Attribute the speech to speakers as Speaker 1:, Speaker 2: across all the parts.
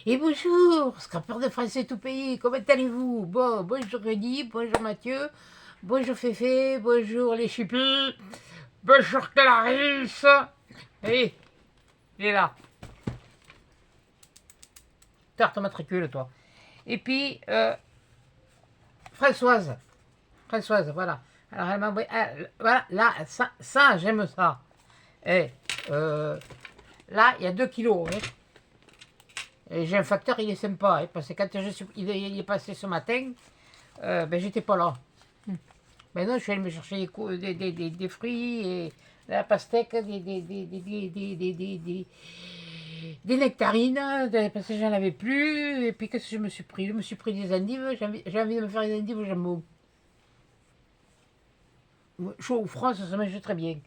Speaker 1: Et bonjour, scrapeur de français tout pays, comment allez-vous? Bon, bonjour Rémi, bonjour Mathieu, bonjour Féfé, bonjour les chippies, bonjour Clarisse. Hé, il est là. Tarte matricule, toi. Et puis, Françoise. Françoise, voilà. Alors, elle m'a envoyé. Voilà, là, ça j'aime ça. Et, là, il y a 2 kilos. Hein. Et j'ai un facteur, il est sympa. Hein, parce que quand il est passé ce matin, ben, j'étais pas là. Ben non, je suis allé me chercher des fruits, et la pastèque, des nectarines, parce que j'en avais plus. Et puis qu'est-ce que je me suis pris? Je me suis pris des endives. J'ai envie de me faire des endives au jambon. Chaud ou froid, ça se mange très bien.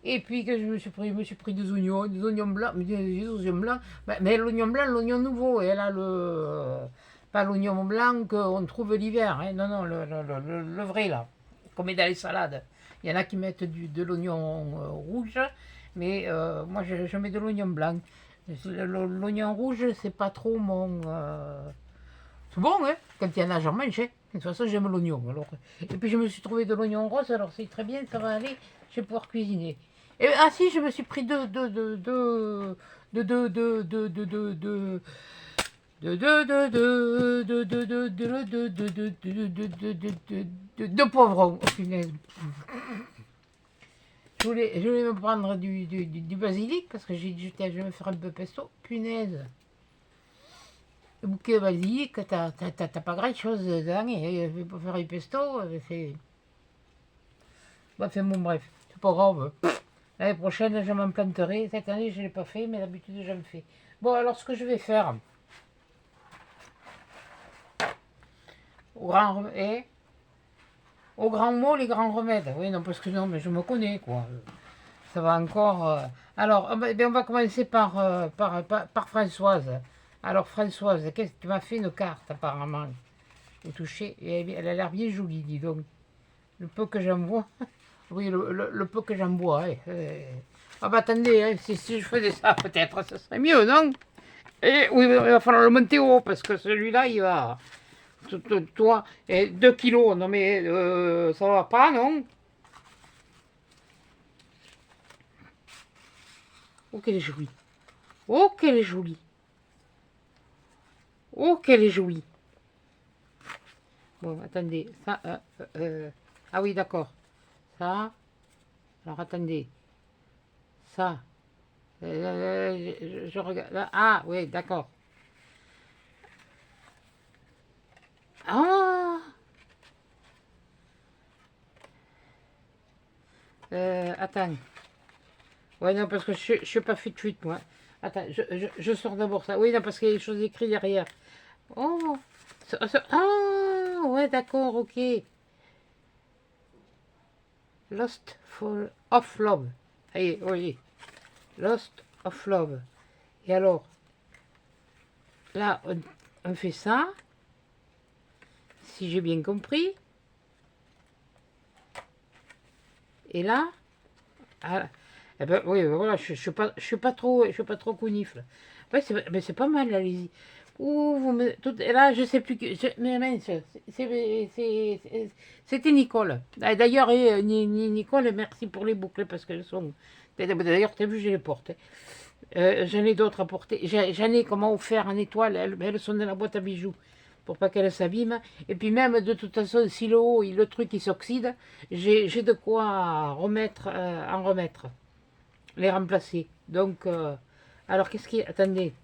Speaker 1: Et puis que je me suis pris? Je me suis pris des oignons blancs, des oignons blancs. Mais l'oignon blanc, l'oignon nouveau. Et là, pas l'oignon blanc qu'on trouve l'hiver. Hein. Non, non, le vrai là. Qu'on met dans les salades. Il y en a qui mettent de l'oignon rouge, mais moi je mets de l'oignon blanc. L'oignon rouge, c'est pas trop mon. C'est bon, hein? Quand il y en a, j'en mange. Hein. De toute façon, j'aime l'oignon. Alors. Et puis je me suis trouvé de l'oignon rose, alors c'est très bien, ça va aller, je vais pouvoir cuisiner. Et, ah si, je me suis pris de poivrons. Oh, punaise. Je voulais me prendre du basilic parce que j'ai dit je vais me faire un peu pesto. Punaise. Le bouquet de basilic, t'as pas grand chose dedans. Et pour faire du pesto, c'est. Bah, bon, bref, c'est pas grave. L'année prochaine, je m'en planterai. Cette année, je ne l'ai pas fait, mais d'habitude, je le fais. Bon, alors, ce que je vais faire, au grand, au grand mot, les grands remèdes. Oui, non, parce que non, mais je me connais, quoi. Ça va encore. Alors, on va commencer par Françoise. Alors, Françoise, qu'est-ce que tu m'as fait une carte, apparemment? Au toucher, et elle a l'air bien jolie, dis donc. Le peu que j'en vois. Oui, le peu que j'en bois. Hein. Ah bah attendez, hein, si je faisais ça, peut-être, ce serait mieux, non? Et oui, il va falloir le monter haut, parce que celui-là, il va. Toi, 2 kilos, non mais ça va pas, non? Oh, qu'elle est jolie. Oh, qu'elle est jolie. Oh, qu'elle est jolie. Bon, attendez, ça. Ah oui, d'accord. Ça. Alors, attendez. Ça. Je regarde. Ah, oui, d'accord. Ah! Attends. Ouais, non, parce que je ne suis pas fait de suite, moi. Attends, je sors d'abord ça. Oui, non, parce qu'il y a des choses écrites derrière. Oh! Ah! Ouais, d'accord, ok. Lost of Love. Allez, oui. Lost of Love. Et alors, là, on fait ça. Si j'ai bien compris. Et là, ah, eh ben, oui, voilà, je suis pas trop conifle. Ouais, mais c'est pas mal, allez-y. Ouh, et là, je sais plus que, mais mince, c'était Nicole. Ah, d'ailleurs, Nicole, merci pour les boucles parce qu'elles sont. D'ailleurs, tu as vu, je les porte. Hein. J'en ai d'autres à porter. J'en ai comment faire en étoile. Elles sont dans la boîte à bijoux pour pas qu'elles s'abîment. Et puis même, de toute façon, si le truc il s'oxyde, j'ai de quoi en remettre, les remplacer. Donc, alors qu'est-ce qui. Attendez.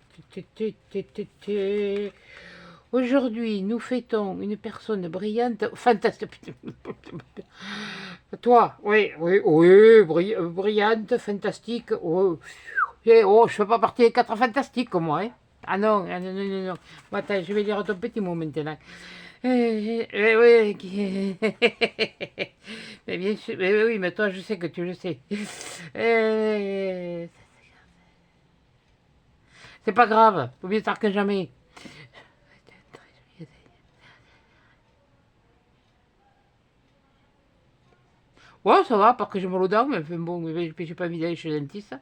Speaker 1: Aujourd'hui, nous fêtons une personne brillante, fantastique. Toi, oui, oui, oui, brillante, fantastique. Oh, oh, je fais pas partie des 4 fantastiques, moi. Hein. Ah non, non, non, non, non. Bon, attends, je vais lire ton petit mot maintenant. Oui, mais bien sûr, mais oui, mais toi, je sais que tu le sais. C'est pas grave, faut mieux tard que jamais. Ouais, ça va, parce que j'ai mal aux dents, mais enfin, bon, j'ai pas envie d'aller chez le dentiste.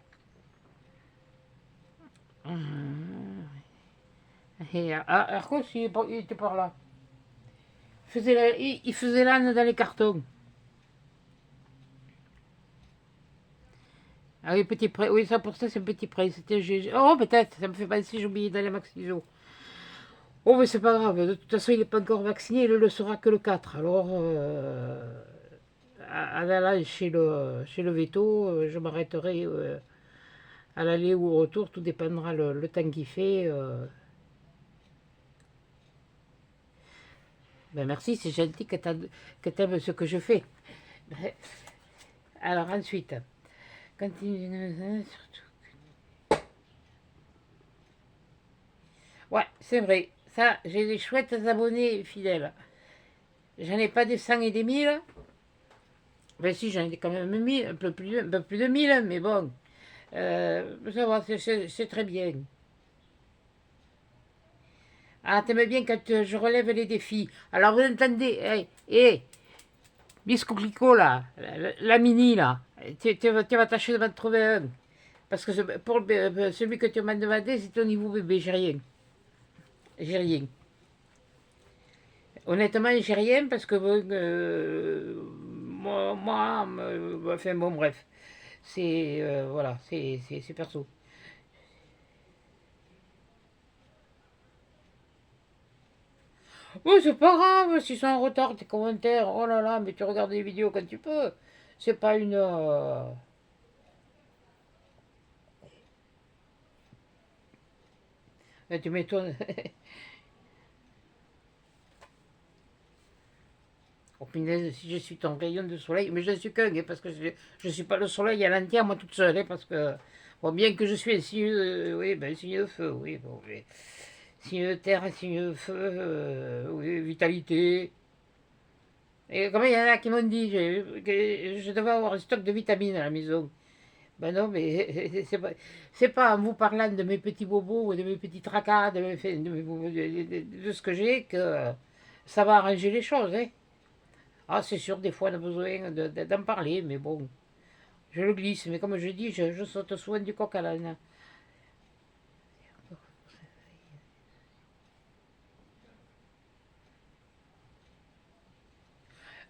Speaker 1: Et Arcos, il était par là. Il faisait l'âne dans les cartons. Ah oui, Petit Pré. Oui, ça pour ça, c'est Petit Pré. C'était Oh, peut-être, ça me fait penser, j'ai oublié d'aller Maxiso. Oh, mais c'est pas grave. De toute façon, il n'est pas encore vacciné. Il ne le sera que le 4. Alors, en allant chez le veto, je m'arrêterai à l'aller ou au retour. Tout dépendra le temps qu'il fait. Ben merci, c'est gentil que tu aimes ce que je fais. Alors, ensuite, continue. Ouais, c'est vrai. Ça, j'ai des chouettes abonnés fidèles. J'en ai pas des 100 et des 1000. Ben si, j'en ai quand même 1000, un peu plus de 1000, mais bon. Ça va, c'est très bien. Ah, t'aimes bien quand je relève les défis. Alors vous entendez, Bisco Clico là, la mini là, tu vas tâcher de m'en trouver un. Parce que pour celui que tu m'as demandé, c'est au niveau bébé, j'ai rien. J'ai rien. Honnêtement, j'ai rien parce que enfin bon, bref. C'est voilà, c'est perso. Oui, c'est pas grave s'ils sont en retard, tes commentaires. Oh là là, mais tu regardes les vidéos quand tu peux. C'est pas une. Tu m'étonnes. Oh punaise, si je suis ton rayon de soleil, mais je ne suis qu'un, hein, parce que je ne suis pas le soleil à l'entière, moi toute seule, hein, parce que, bon, bien que je suis un signe, oui, ben, un signe de feu, oui, bon, mais, signe de terre, un signe de feu, oui, vitalité. Et comme il y en a qui m'ont dit que je devais avoir un stock de vitamines à la maison. Ben non, mais c'est pas en vous parlant de mes petits bobos ou de mes petits tracas, de ce que j'ai, que ça va arranger les choses, hein. Ah, c'est sûr, des fois on a besoin d'en parler, mais bon, je le glisse. Mais comme je dis, je saute souvent du coq à l'âne.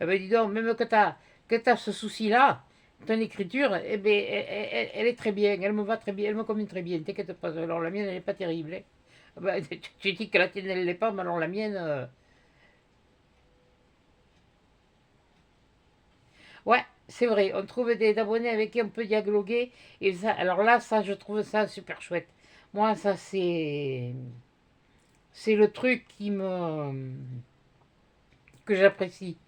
Speaker 1: Eh ben dis donc, même que t'as ce souci-là, ton écriture, eh ben, elle est très bien, elle me va très bien, elle me convient très bien, t'inquiète pas. Alors la mienne, elle n'est pas terrible, hein. Ah ben, tu dis que la tienne, elle l'est pas, mais alors la mienne... Ouais, c'est vrai, on trouve des abonnés avec qui on peut dialoguer. Et ça, alors là, ça, je trouve ça super chouette. Moi, ça, c'est le truc que j'apprécie,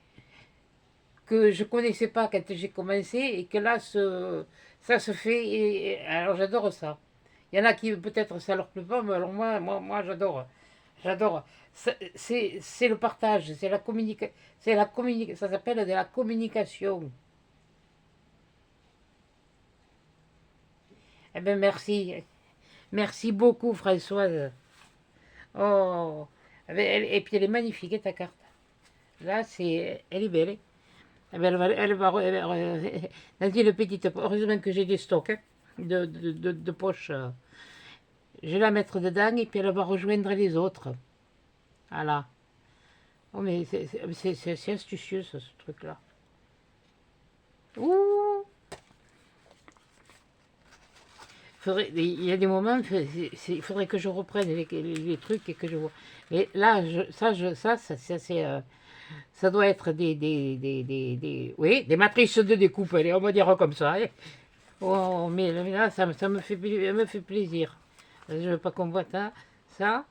Speaker 1: que je connaissais pas quand j'ai commencé et que là, ça se fait. Alors, j'adore ça. Il y en a qui, peut-être, ça leur plaît pas, mais alors moi j'adore. J'adore. C'est le partage, ça s'appelle de la communication. Eh bien, merci. Merci beaucoup, Françoise. Oh, et puis elle est magnifique, hein, ta carte. Là, elle est belle, hein. Eh ben, dans une petite, heureusement que j'ai des stocks, hein, de poches. Je vais la mettre dedans et puis elle va rejoindre les autres. Voilà. Oh, mais c'est astucieux, ça, ce truc-là. Ouh! Il y a des moments, il faudrait que je reprenne les trucs et que je vois. Mais là, ça doit être oui, des matrices de découpe, allez, on va dire comme ça, hein. Oh, mais là, ça me fait plaisir. Je ne veux pas qu'on voit ça. Ça.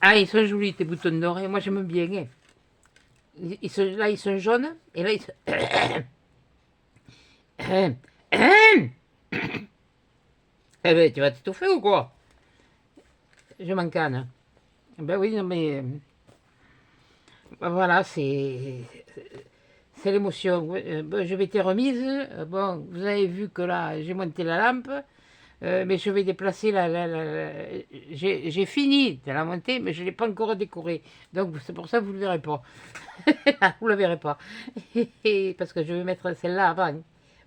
Speaker 1: Ah, ils sont jolis, tes boutons dorés. Moi, j'aime bien, hein. Là, ils sont jaunes. Et là, ils sont... Eh ben, tu vas t'étouffer ou quoi? Je m'en canne. Ben oui, non, mais... voilà, c'est l'émotion. Bon, je m'étais remise. Bon, vous avez vu que là, j'ai monté la lampe. Mais je vais déplacer j'ai fini de la monter, mais je ne l'ai pas encore décorée. Donc c'est pour ça que vous ne le verrez pas. Vous ne le verrez pas. Parce que je vais mettre celle-là avant.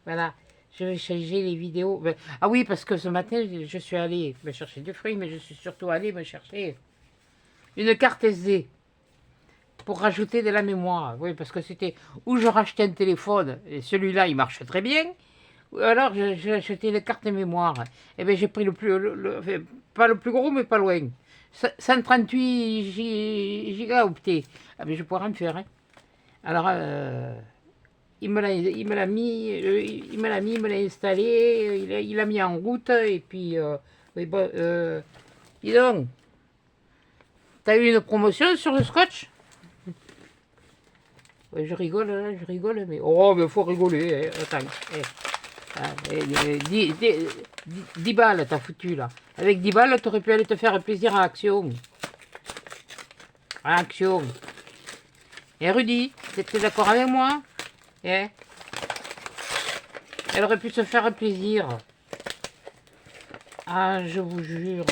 Speaker 1: Voilà. Je vais changer les vidéos. Ah oui, parce que ce matin, je suis allée me chercher du fruit, mais je suis surtout allée me chercher une carte SD pour rajouter de la mémoire. Oui, parce que c'était où je rachetais un téléphone, et celui-là, il marche très bien, ou alors j'ai acheté une carte mémoire. Et bien, j'ai pris enfin, pas le plus gros, mais pas loin. 138 gigaoctets. Ah, mais je pourrais en faire. Hein. Alors, il me l'a mis, il me l'a installé, il l'a mis en route, et puis, oui, bon, dis donc, t'as eu une promotion sur le scotch? Ouais, je rigole, là, je rigole, mais... Oh, mais faut rigoler, hein. Attends. 10 balles, t'as foutu, là. Avec 10 balles, t'aurais pu aller te faire plaisir à Action. À Action. Et Rudy, t'es d'accord avec moi? Eh, elle aurait pu se faire plaisir. Ah, je vous jure.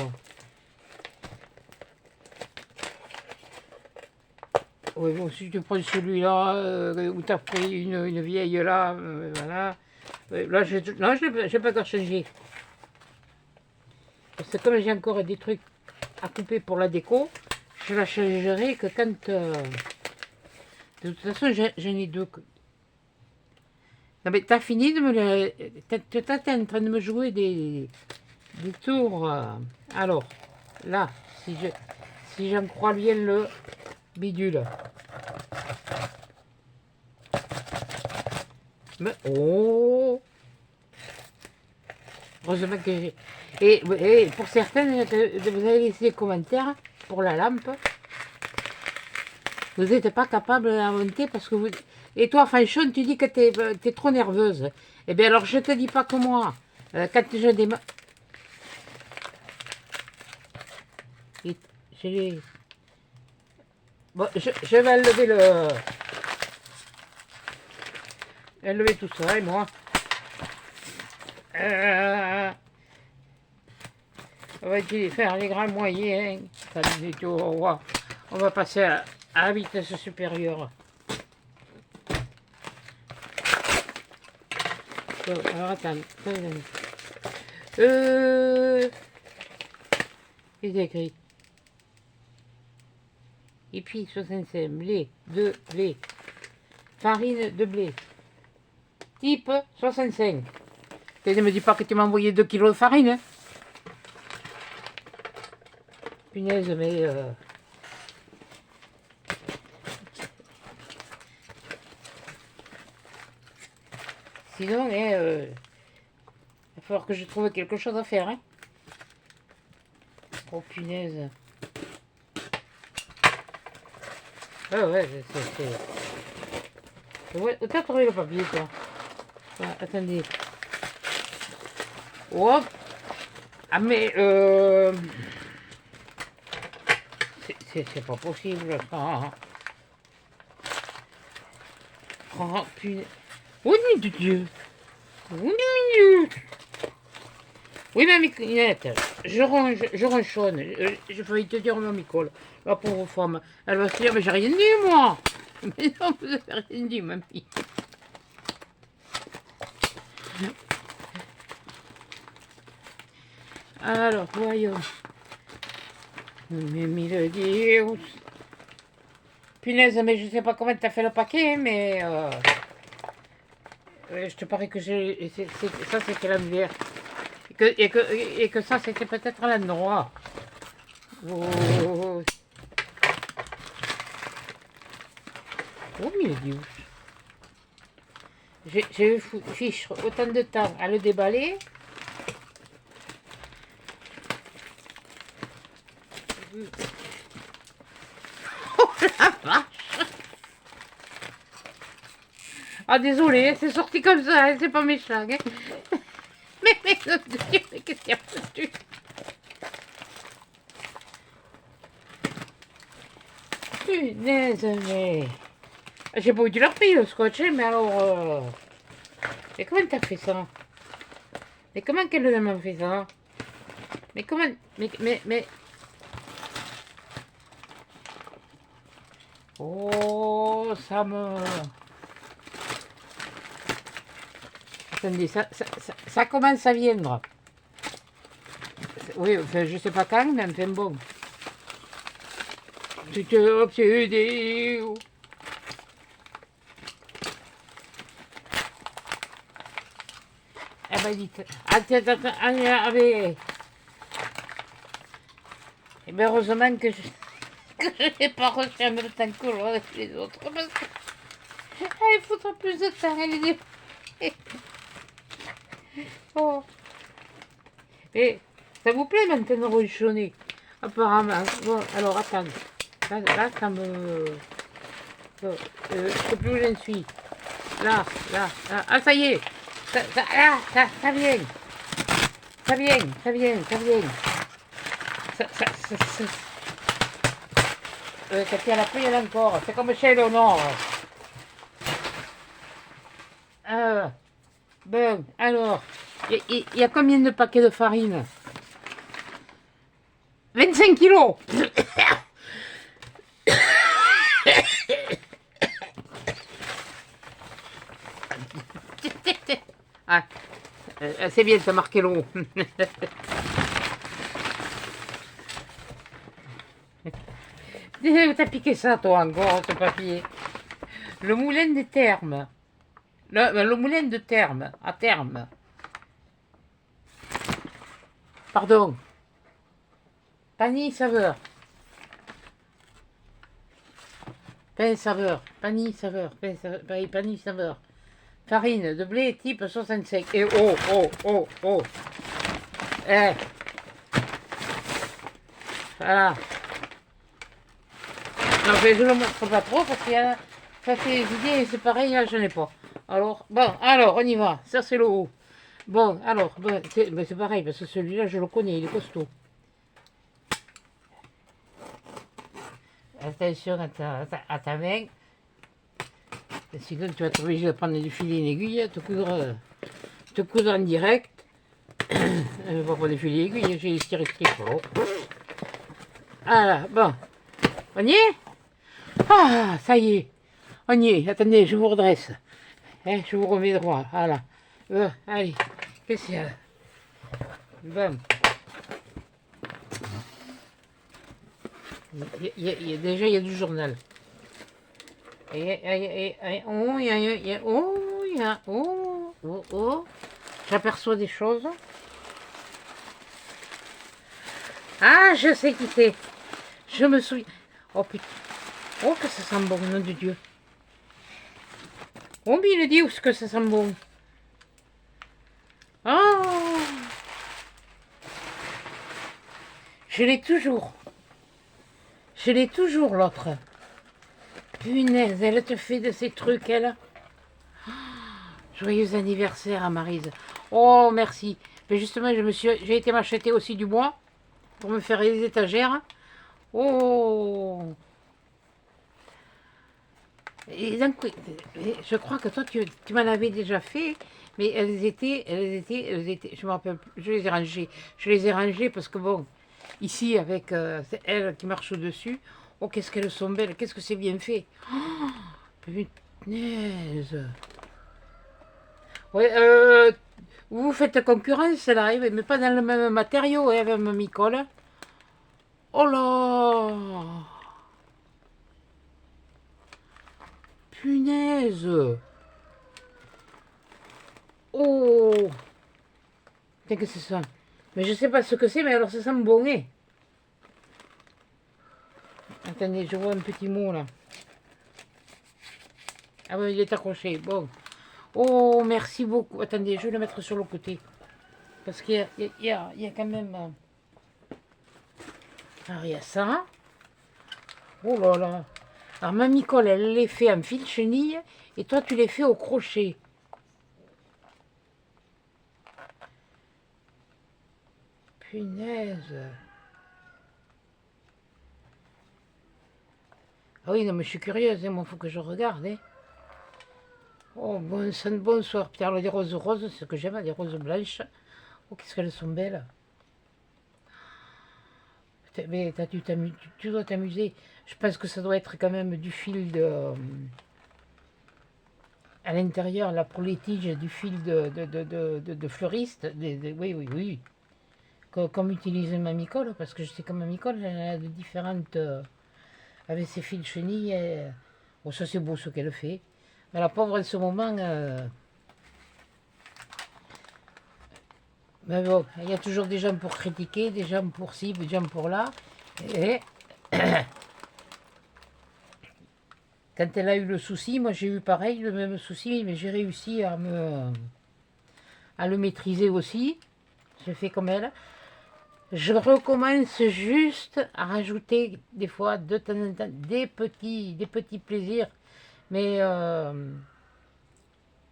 Speaker 1: Oui, bon, si tu prends celui-là, ou t'as pris une vieille là, voilà. Là, non, je n'ai pas encore changé. Parce que comme j'ai encore des trucs à couper pour la déco, je la changerai que quand... De toute façon, j'en ai deux. Non, mais t'as fini de me le... T'es en train de me jouer des tours. Alors, là, si j'en crois bien le bidule. Mais, oh! Heureusement que j'ai... Et pour certaines, vous avez laissé des commentaires pour la lampe. Vous n'êtes pas capable d'inventer parce que vous... Et toi, Fanchon, tu dis que tu es trop nerveuse. Eh bien, alors, je te dis pas que moi. Quand je démarre... Bon, je vais enlever le... Enlever tout ça, et moi... on va essayer de faire les grands moyens. On va passer à la vitesse supérieure. Bon, alors attends. C'est écrit. Et puis 65, blé, de blé. Farine de blé. Type 65. Ne me dis pas que tu m'as envoyé 2 kilos de farine. Hein. Punaise, mais... Sinon, il va falloir que je trouve quelque chose à faire. Hein. Oh, punaise. Ah ouais, c'est... Ouais, t'as trouvé le papier, toi. Ah, attendez. Oh. Ah, mais... C'est pas possible, ça. Oh, punaise. Oh, de Dieu. Oui, ma miquinette, je ronchonne. Je failli te dire, ma micole, la pauvre femme. Elle va se dire, mais j'ai rien dit, moi. Mais non, vous avez rien dit, mamie. Alors, voyons. Mais mille Dieu. Punaise, mais je sais pas comment t'as fait le paquet, mais... je te parie que ça, c'était l'envers. Et que ça, c'était peut-être à l'endroit. Oh, mille Dieu. J'ai eu fiche autant de temps à le déballer. Oh la vache! Ah désolé, c'est sorti comme ça, hein, c'est pas méchant. Hein. Mais qu'est-ce qu'il y a foutu? Punaise, mais... J'ai pas eu du leur payer le scotch, mais alors... Mais comment t'as fait ça? Mais comment qu'elle m'a fait ça? Mais comment... Mais... Oh, ça me... Attendez, ça commence à viendre. Oui, enfin, je sais pas quand, mais enfin bon. Tu te obsédé. Eh ben dites, attends, allez. Eh bien, heureusement que je n'ai pas reçu en même temps que les autres, parce qu'il faudra plus de temps, elle est... Oh. Et ça vous plaît maintenant ronchonner? Apparemment. Bon, alors attends. Là ça me... je sais plus où j'en suis. Là. Ah, ça y est. Ça vient. Ça vient. Ça tient la pluie encore. C'est comme chez Léonore. Bon, alors, il y a combien de paquets de farine? 25 kilos. Ah, c'est bien, ça marqué l'eau. T'as piqué ça, toi, encore, ce papier. Le moulin des termes. Le moulin de terme, à terme. Pardon. Panier saveur. Pain saveur. Panier saveur. Panier saveur. Farine de blé type 65. Et oh. Eh. Voilà. Non, mais je ne le montre pas trop parce qu'il y a... Ça fait des idées, c'est pareil, là, je n'ai pas. Alors, bon, alors, on y va. Ça, c'est le haut. Bon, alors, bon, c'est pareil, parce que celui-là, je le connais, il est costaud. Attention à ta main. Sinon, tu vas être obligé de prendre du filet et une aiguille, te coudre en direct. Je vais pas prendre des filets et aiguilles, j'ai les stériques. Voilà, bon. On y est? Ah, ça y est. On y est. Attendez, je vous redresse. Hein, je vous remets droit. Voilà. Allez. Qu'est-ce qu'il y a? Bon. Déjà, il y a du journal. J'aperçois des choses. Ah, je sais qui c'est. Je me souviens. Oh putain. Oh, que ça sent bon, nom de Dieu. Oh, mais il a dit où est-ce que ça sent bon. Oh. Je l'ai toujours. L'autre. Punaise, elle te fait de ces trucs, elle. Joyeux anniversaire à Maryse. Oh, merci. Mais justement, j'ai été m'acheter aussi du bois pour me faire les étagères. Oh. Et donc, je crois que toi, tu m'en avais déjà fait, mais elles étaient, je me rappelle plus, je les ai rangées parce que bon, ici, avec c'est elle qui marche au-dessus, oh, qu'est-ce qu'elles sont belles, qu'est-ce que c'est bien fait. Oh, punaise. Ouais, vous faites concurrence là, mais pas dans le même matériau, hein, avec Mamie Cole. Oh là! Punaise! Oh! Qu'est-ce que c'est ça? Mais je sais pas ce que c'est, mais alors ça sent bon, hein. Attendez, je vois un petit mot là. Ah oui, il est accroché. Bon. Oh, merci beaucoup. Attendez, je vais le mettre sur le côté. Parce qu'il y a quand même... Alors, il y a ça. Oh là là. Alors, Mamie Cole, elle les fait en fil chenille. Et toi, tu les fais au crochet. Punaise. Ah oui, non, mais je suis curieuse. Hein. Moi, il faut que je regarde. Hein. Oh, bonsoir. Pierre, des roses roses, c'est ce que j'aime, des roses blanches. Oh, qu'est-ce qu'elles sont belles. Mais tu dois t'amuser. Je pense que ça doit être quand même du fil de... à l'intérieur, là, pour les tiges du fil de fleuriste. Oui, oui, oui. Comme utilise Mamicole, parce que je sais que Mamicole, elle a de différentes... avec ses fils chenilles. Bon, ça, c'est beau ce qu'elle fait. Mais la pauvre, en ce moment... mais bon, il y a toujours des gens pour critiquer, des gens pour ci, des gens pour là. Et quand elle a eu le souci, moi j'ai eu pareil, le même souci, mais j'ai réussi à le maîtriser aussi. J'ai fait comme elle. Je recommence juste à rajouter des fois de temps en temps des petits plaisirs. Mais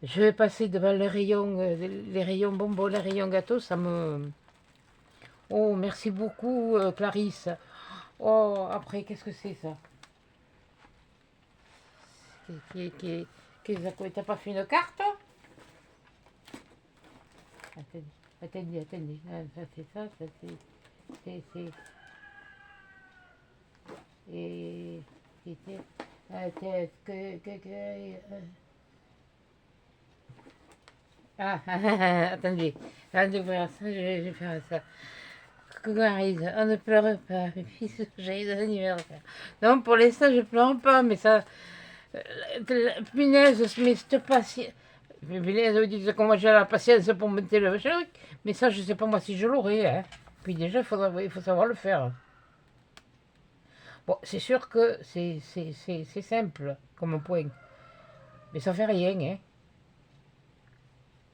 Speaker 1: je vais passer devant les rayons bonbons, les rayons gâteaux, ça me... Oh, merci beaucoup Clarisse. Oh, après, qu'est-ce que c'est ça? T'as pas fait une carte? Attendez. Ah, ça c'est ça, c'est... Et... Ah, attendez. Avant de voir ça, je vais faire ça. Cougarise, on ne pleure pas, mes fils, j'ai des anniversaires. Non, pour l'instant, je pleure pas, mais ça... Punaise, mais cette patience... Punaise, vous dites comment j'ai la patience pour monter le truc, mais ça, je sais pas moi si je l'aurai, hein. Puis déjà, il faut savoir le faire. Bon, c'est sûr que c'est simple comme point, mais ça fait rien, hein.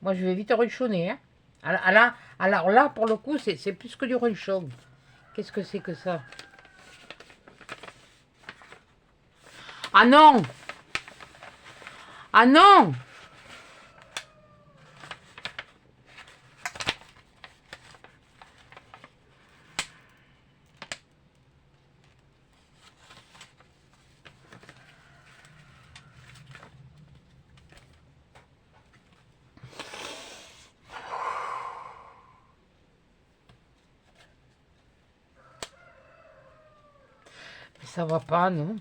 Speaker 1: Moi, je vais vite ronchonner, hein. Alors là, pour le coup, c'est plus que du ronchon. Qu'est-ce que c'est que ça? Ah non! Ah non! Mais ça va pas, non?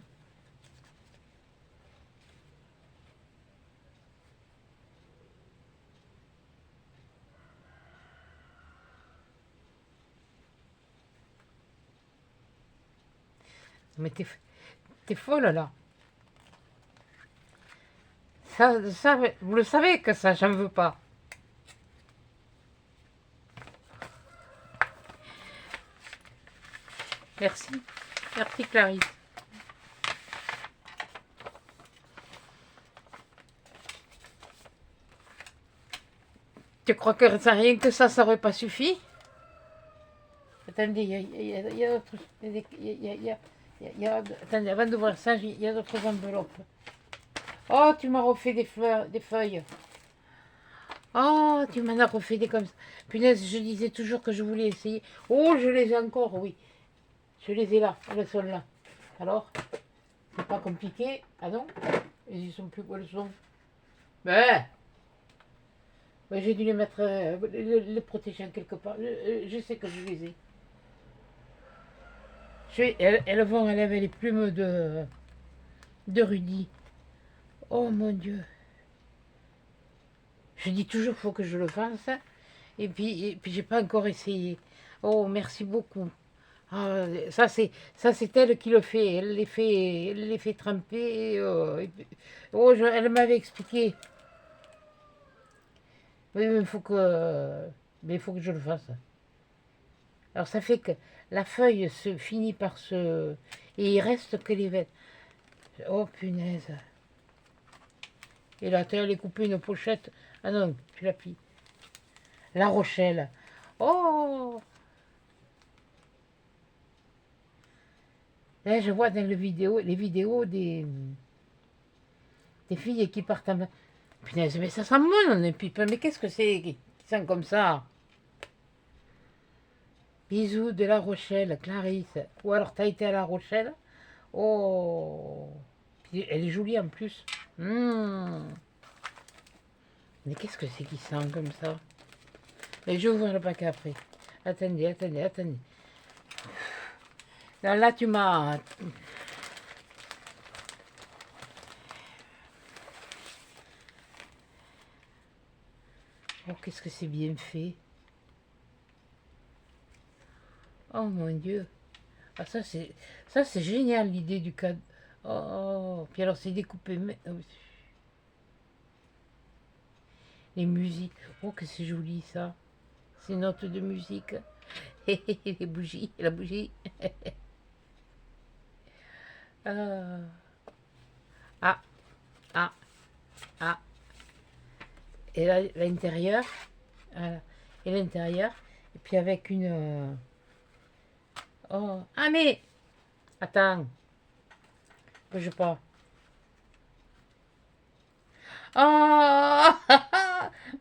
Speaker 1: Mais t'es folle, là. Ça, vous le savez que ça, j'en veux pas. Merci. Merci, Clarisse. Tu crois que rien que ça aurait pas suffi? Attendez, il y a d'autres... Attendez, avant d'ouvrir ça, il y a d'autres enveloppes. Oh, tu m'as refait des fleurs, des feuilles. Oh, tu m'en as refait des comme ça. Punaise, je disais toujours que je voulais essayer. Oh, je les ai encore, oui. Je les ai là, elles sont là. Alors, c'est pas compliqué. Ah non? Ils sont plus où elles sont. Ben, j'ai dû les mettre, les protéger en quelque part. Je sais que je les ai. Elles vont enlever les plumes de Rudy. Oh mon Dieu. Je dis toujours qu'il faut que je le fasse. Et puis j'ai pas encore essayé. Oh, merci beaucoup. Ah, ça c'est elle qui le fait. Elle les fait tremper. Oh, elle m'avait expliqué. Oui, mais il faut que je le fasse. Alors ça fait que la feuille se finit par se... Et il reste que les vêtements. Oh punaise. Et là, tu as les coupé une pochette. Ah non, tu l'as pris. La Rochelle. Oh! Là, je vois dans les vidéos des filles qui partent en... Punaise, mais ça sent bon, les pipes. Mais qu'est-ce que c'est qui sent comme ça? Bisous de La Rochelle, Clarisse. Ou alors, t'as été à La Rochelle? Oh! Puis, elle est jolie en plus. Mais qu'est-ce que c'est qui sent comme ça? Et je vais ouvrir le paquet après. Attendez. Là, tu m'as... qu'est-ce que c'est bien fait. Oh mon Dieu. Ah, ça c'est génial l'idée du cadre. Oh, puis alors c'est découpé. Les musiques. Oh, que c'est joli ça. Ces notes de musique. Les bougies, la bougie. Ah, ah, ah, ah. Et là, l'intérieur. Voilà. Et l'intérieur. Et puis avec une... Oh. Ah mais... Attends. Bouge pas. Oh.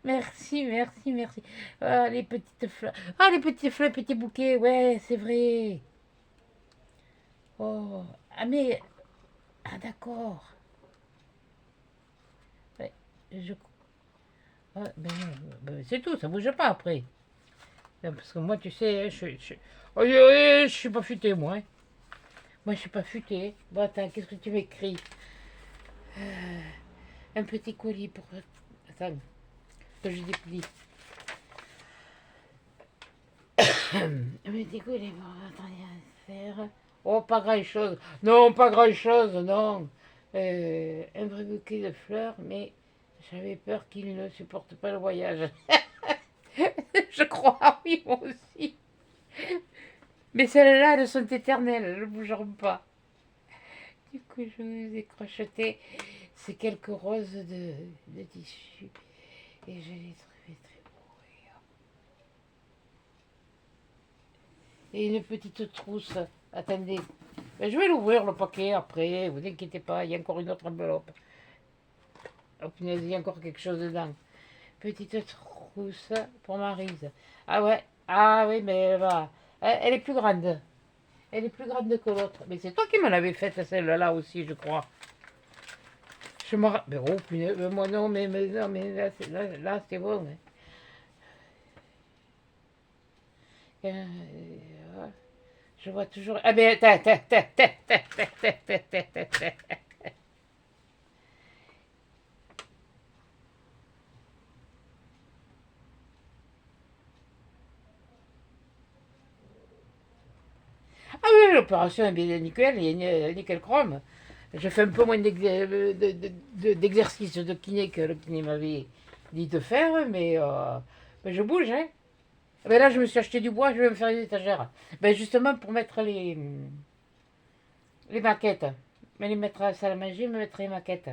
Speaker 1: Merci, merci, merci. Ah, les petites fleurs. Ah, les petites fleurs, petits bouquets. Ouais, c'est vrai. Oh. Ah mais... Ah d'accord. Ouais, je... Ah, ben, ben, c'est tout, ça bouge pas après. Parce que moi, tu sais, oh, je suis pas futé, moi. Hein. Moi, je suis pas futé. Bon, attends, qu'est-ce que tu m'écris? Un petit colis pour... Attends, que je déplie. Un petit colis pour votre anniversaire. Oh, pas grand-chose. Non, pas grand-chose, non. Un vrai bouquet de fleurs, mais j'avais peur qu'il ne supporte pas le voyage. Je crois, oui, moi aussi. Mais celles-là, elles sont éternelles, elles ne bougeront pas. Du coup, je vous ai crocheté ces quelques roses de tissu. Et je les trouvais très beaux. Et une petite trousse. Attendez. Ben, je vais l'ouvrir le paquet après. Vous inquiétez pas, il y a encore une autre enveloppe. Oh punaise, il y a encore quelque chose dedans. Petite trousse pour Maryse. Ah ouais. Ah oui, mais elle va. Elle est plus grande. Elle est plus grande que l'autre. Mais c'est toi qui me l'avais faite, celle-là aussi, je crois. Je me rappelle. Oh, punaise, moi non, non, mais là c'est bon. Hein. Je vois toujours. Ah, mais attends. Ah oui, l'opération est bien nickel, il y a nickel chrome. Je fais un peu moins d'exercice de kiné que le kiné m'avait dit de faire, mais je bouge. Hein. Ben là, je me suis acheté du bois, je vais me faire une étagère. Ben justement, pour mettre les maquettes. Mais les mettre à la salle à manger, me mettre les maquettes.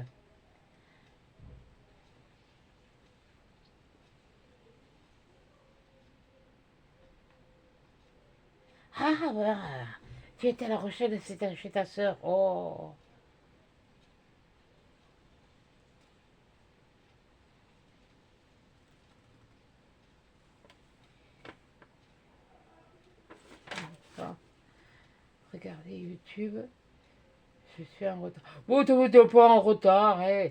Speaker 1: Ah, voilà. Tu étais à La Rochelle chez ta soeur. Oh. Bon. Regardez YouTube. Je suis en retard. Bon, t'es pas en retard, hein.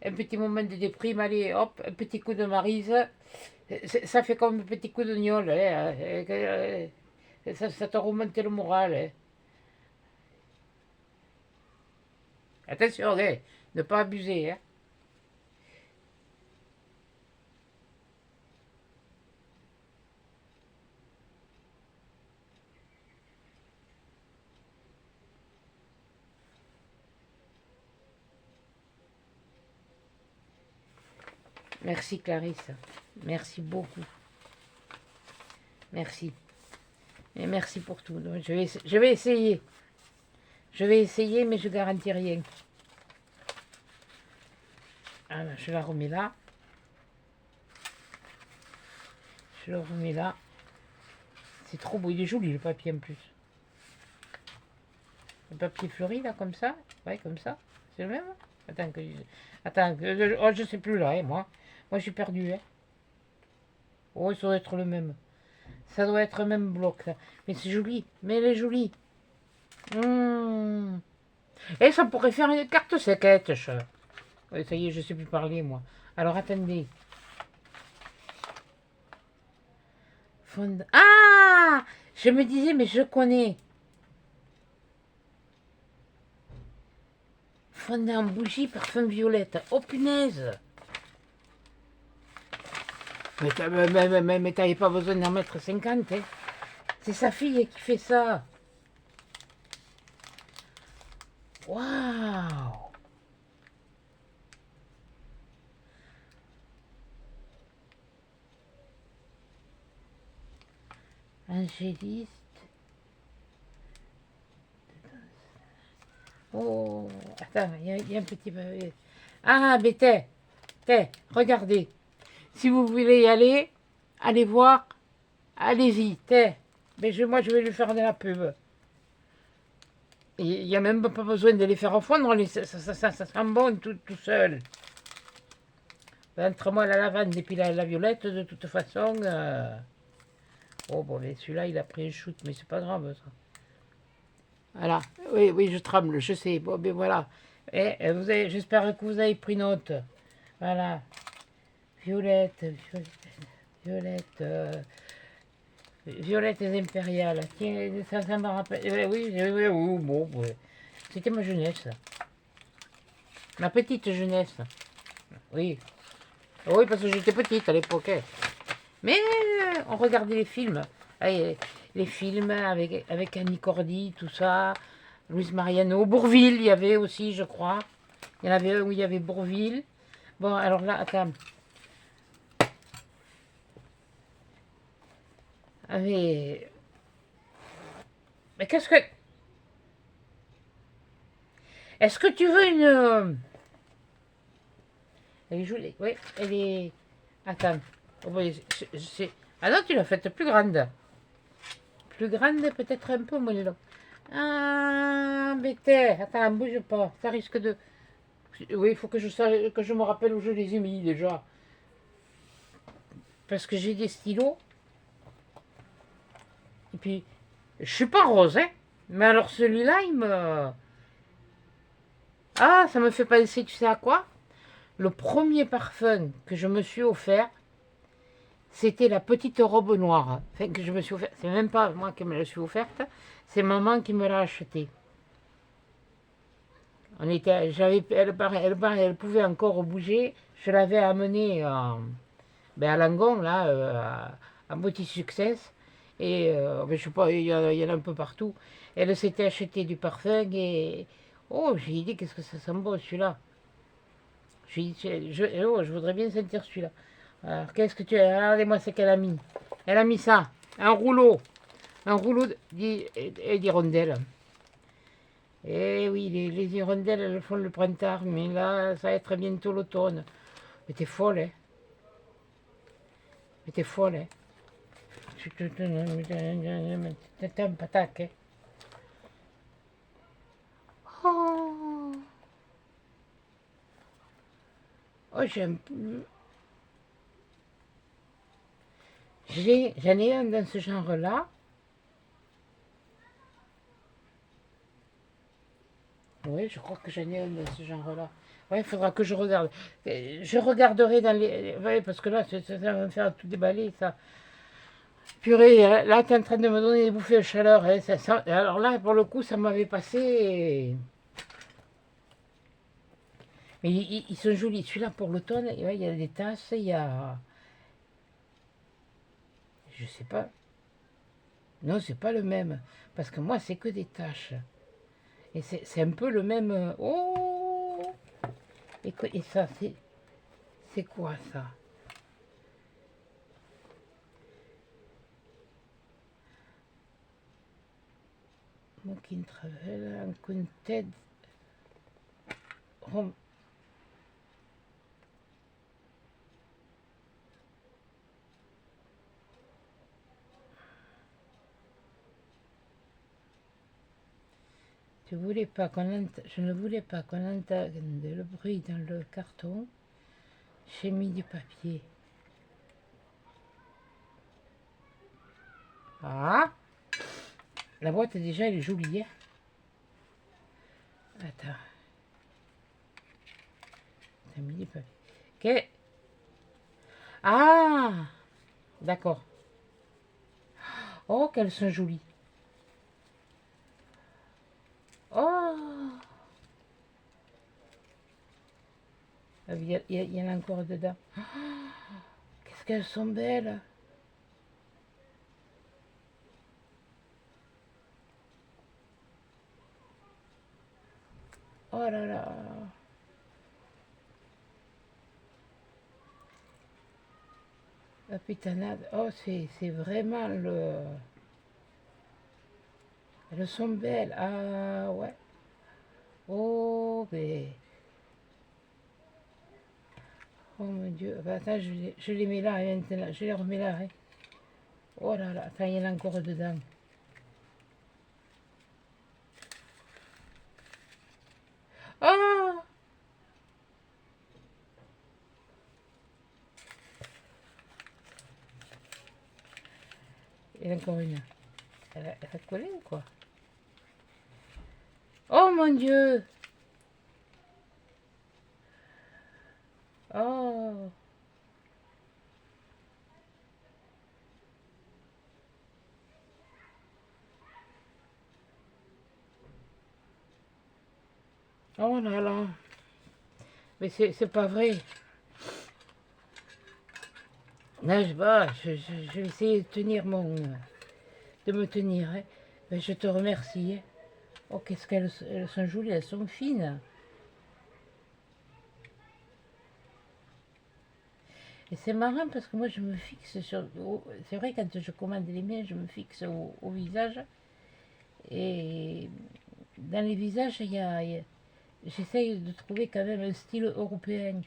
Speaker 1: Un petit moment de déprime, allez, hop, un petit coup de marise. Ça fait comme un petit coup de gnôle, hein. Ça te remonte le moral. Hein. Attention, hein, ne pas abuser. Hein. Merci Clarisse. Merci beaucoup. Merci. Et merci pour tout. Donc, je vais essayer. Je vais essayer, mais je garantis rien. Alors, je la remets là. Je le remets là. C'est trop beau. Il est joli le papier en plus. Le papier fleuri là, comme ça. Ouais, comme ça. C'est le même. Attends, je sais plus là, hein, moi. Moi, je suis perdu. Hein. Oh, ça doit être le même. Ça doit être le même bloc. Là. Mais c'est joli. Mais elle est jolie. Et ça pourrait faire une carte séquette. Oui, ça y est, je sais plus parler, moi. Alors, attendez. Ah, je me disais, mais je connais. Fondant en bougie, parfum violette. Oh, punaise. Mais t'avais pas besoin d'en mettre 50, hein. C'est sa fille qui fait ça. Waouh! Angéliste. Oh, attends, il y a un petit... Ah, mais regardez. Si vous voulez y aller, allez voir, allez-y, moi, je vais lui faire de la pub. Il n'y a même pas besoin de les faire fondre, ça sent bon tout seul. Entre moi la lavande et puis la violette, de toute façon... Oh, bon, mais celui-là, il a pris un shoot, mais c'est pas grave, ça. Voilà. Oui, je tremble, je sais. Bon, ben voilà. J'espère que vous avez pris note. Voilà. Violette, Violette et impériales. Tiens, ça me rappelle. Oui, bon, ouais. C'était ma jeunesse, ça. Ma petite jeunesse. Oui. Oui, parce que j'étais petite à l'époque. Hein. Mais on regardait les films. Les films avec Annie Cordy, tout ça. Louise Mariano. Bourvil, il y avait aussi, je crois. Il y en avait un où il y avait Bourvil. Bon, alors là, attends. Mais qu'est-ce que... Est-ce que tu veux une... Elle est jolie. Oui, elle est... Attends. Oh, ah non, tu l'as faite plus grande. Plus grande, peut-être un peu moins long. Ah, mais attends, bouge pas. Ça risque de... Oui, il faut que je me rappelle où je les ai mis déjà. Parce que j'ai des stylos. Et puis, je suis pas rose, hein. Mais alors celui-là, il me... Ah, ça me fait penser, tu sais à quoi? Le premier parfum que je me suis offert, c'était la petite robe noire. Enfin, que je me suis offert. C'est même pas moi qui me la suis offerte, c'est maman qui me l'a achetée. Elle pouvait encore bouger. Je l'avais amenée à Langon, là, à Petit Succès. Et je sais pas, il y en a un peu partout. Elle s'était acheté du parfum et... Oh, j'ai dit, qu'est-ce que ça sent bon celui-là. Je voudrais bien sentir celui-là. Alors, qu'est-ce que tu as? Regardez-moi ce qu'elle a mis. Elle a mis ça, un rouleau. Un rouleau d'hirondelles. Eh oui, les hirondelles, elles font le printemps, mais là, ça va être bientôt l'automne. Mais t'es folle, hein. Mais t'es folle, hein. T'es un pataque, hein. Oh, oh j'en ai un dans ce genre-là. Oui, je crois que j'en ai un dans ce genre-là. Ouais, il faudra que je regarde. Je regarderai dans les... Ouais, parce que là, ça va me faire tout déballer, ça. Purée, là, t'es en train de me donner des bouffées de chaleur. Hein, alors là, pour le coup, ça m'avait passé... Mais ils sont jolis. Celui-là, pour l'automne, ouais, il y a des tasses, il y a... Je sais pas. Non, c'est pas le même. Parce que moi, c'est que des taches. Et c'est un peu le même... Oh! Et ça, c'est quoi, ça? Smoking Travel, Uncounted... Je ne voulais pas qu'on entende le bruit dans le carton. J'ai mis du papier. Ah! La boîte déjà elle est jolie. Hein. Attends. T'as mis du papier. Okay. Ah! D'accord. Oh, qu'elles sont jolies. Oh! Il y en a encore dedans. Oh, qu'est-ce qu'est-ce qu'elles sont belles. Oh là là. La pitanade. Oh, c'est vraiment le... Elles sont belles. Ah ouais. Oh, mais... Oh mon Dieu. Bah, attends, je les mets là maintenant. Je les remets là. Hein. Oh là là. Attends, il y en a encore dedans. Ah! Il y en a encore une. Elle a collé ou quoi? Oh mon Dieu! Oh! Oh là là! Mais c'est pas vrai. Là, je vais essayer de tenir de me tenir. Hein. Mais je te remercie. Hein. Oh, qu'est-ce qu'elles sont jolies, elles sont fines. Et c'est marrant parce que moi, je me fixe sur... C'est vrai, quand je commande les miens, je me fixe au visage. Et dans les visages, j'essaye de trouver quand même un style européen.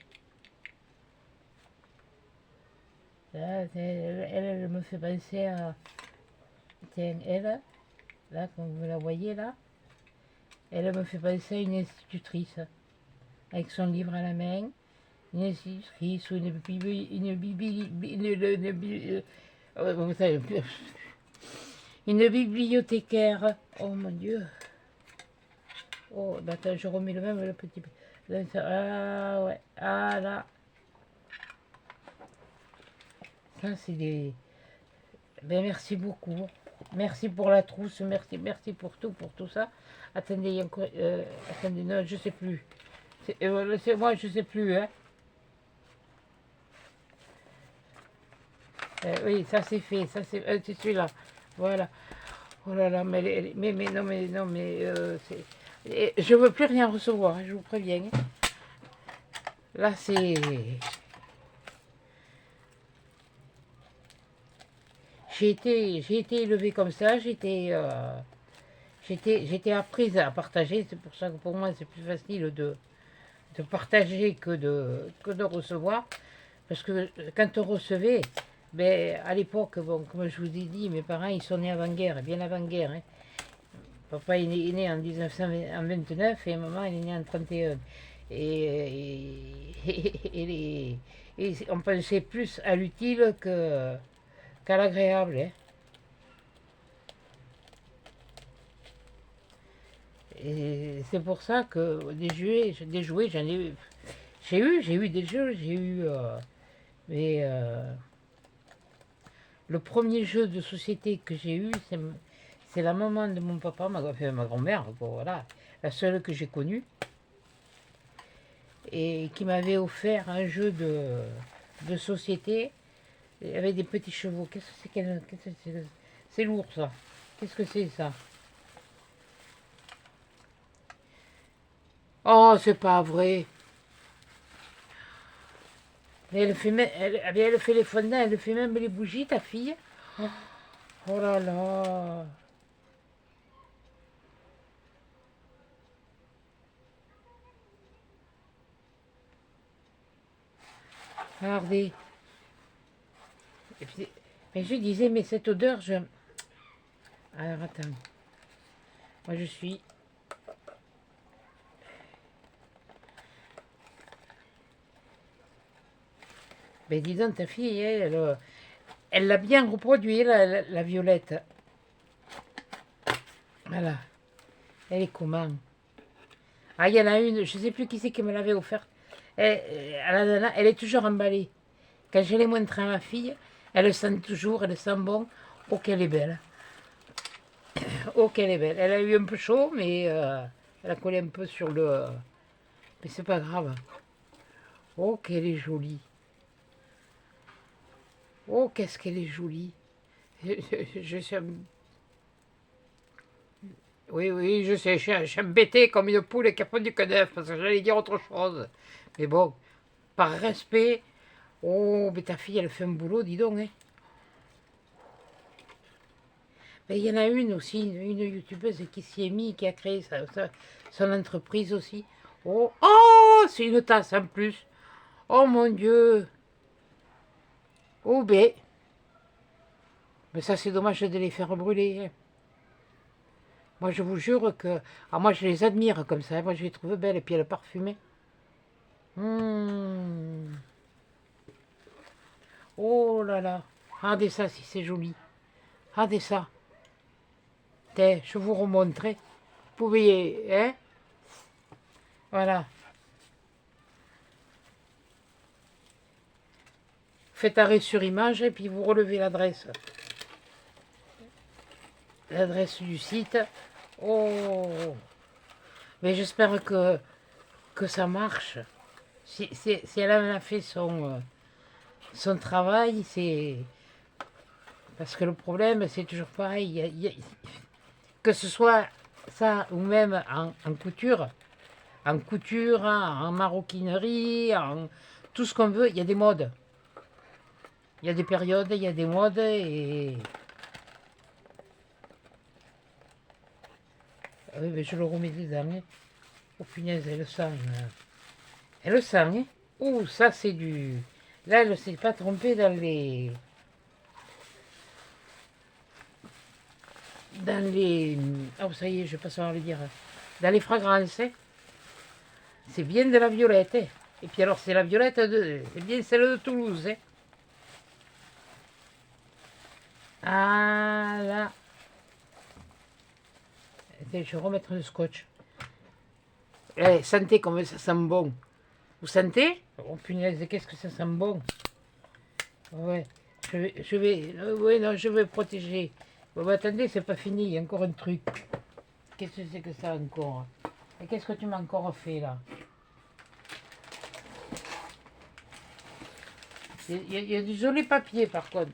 Speaker 1: Là, elle me fait penser à... Tiens, elle, là, comme vous la voyez là, elle me fait penser à une institutrice, avec son livre à la main, une institutrice ou une bibliothécaire. Oh mon Dieu. Oh, bah attends, je remets le même, le petit... Ah ouais, ah là. Ça, c'est des... Ben, merci beaucoup. Merci pour la trousse, merci pour tout ça. Attendez, il y a encore... attendez, non, je sais plus. C'est moi, je sais plus, hein. Oui, ça c'est fait, ça c'est celui-là. Voilà. Oh là là, mais non, je veux plus rien recevoir, hein, je vous préviens. Hein. Là, c'est... J'ai été élevée comme ça, j'étais apprise à partager. C'est pour ça que pour moi, c'est plus facile de partager que de recevoir. Parce que quand on recevait, ben, à l'époque, bon, comme je vous ai dit, mes parents, ils sont nés avant-guerre, bien avant-guerre. Hein. Papa est né en 1929 et maman, elle est née en 31. Et on pensait plus à l'utile qu'à l'agréable. Hein. Et c'est pour ça que des jouets, j'en ai eu. J'ai eu des jeux, j'ai eu... mais le premier jeu de société que j'ai eu, c'est la maman de mon papa, ma grand-mère, bon, voilà, la seule que j'ai connue, et qui m'avait offert un jeu de société avec des petits chevaux. Qu'est-ce que c'est c'est lourd ça. Qu'est-ce que c'est ça? Oh, c'est pas vrai. Elle fait les fondants, elle fait même les bougies, ta fille. Oh, oh là là. Regardez. Et puis, mais je disais, mais cette odeur, je... Alors attends. Moi je suis... Ben dis donc, ta fille, elle l'a bien reproduit, la violette. Voilà. Elle est comment? Ah, il y en a une, je ne sais plus qui c'est qui me l'avait offerte. Elle est toujours emballée. Quand je l'ai montrée à ma fille, elle le sent toujours, elle sent bon. Oh, qu'elle est belle. Oh, qu'elle est belle. Elle a eu un peu chaud, mais elle a collé un peu sur le... Mais c'est pas grave. Oh, qu'elle est jolie. Oh, qu'est-ce qu'elle est jolie. Je suis... Oui, oui, je sais, je suis embêté comme une poule qui a pondu que neuf, parce que j'allais dire autre chose. Mais bon, par respect... Oh, mais ta fille, elle fait un boulot, dis donc, hein. Mais il y en a une aussi, une youtubeuse qui s'y est mise, qui a créé son entreprise aussi. Oh, oh, c'est une tasse en plus. Oh mon Dieu. Oh, ben. Mais ça, c'est dommage de les faire brûler, hein. Moi, je vous jure que... Ah, moi, je les admire comme ça. Moi, je les trouve belles. Et puis, elles parfumées. Mmh. Oh là là. Regardez ça, si c'est joli. Regardez ça. Tiens, je vous remontrerai. Vous pouvez... Hein? Voilà. Faites arrêt sur image et puis vous relevez l'adresse. L'adresse du site. Oh. Mais j'espère que ça marche. Si elle a fait son travail, c'est... Parce que le problème, c'est toujours pareil. Que ce soit ça ou même en couture, en maroquinerie, en tout ce qu'on veut, il y a des modes. Il y a des périodes, il y a des modes et... Ah oui, mais je le remets dedans, hein. Oh punaise, elle sent. Elle sent, hein. Ouh, ça c'est du... Là, elle ne s'est pas trompée dans les... Dans les... Oh, ça y est, je ne vais pas savoir le dire. Dans les fragrances, hein. C'est bien de la violette, hein. Et puis alors, c'est la violette de... C'est bien celle de Toulouse, hein. Ah là. Attends, je vais remettre le scotch. Eh, sentez comme ça sent bon. Vous sentez? Oh punaise, qu'est-ce que ça sent bon. Ouais, ouais, non, je vais protéger. Bon, bah, attendez, c'est pas fini, il y a encore un truc. Qu'est-ce que c'est que ça encore? Et qu'est-ce que tu m'as encore fait là? Il y a du joli papier par contre.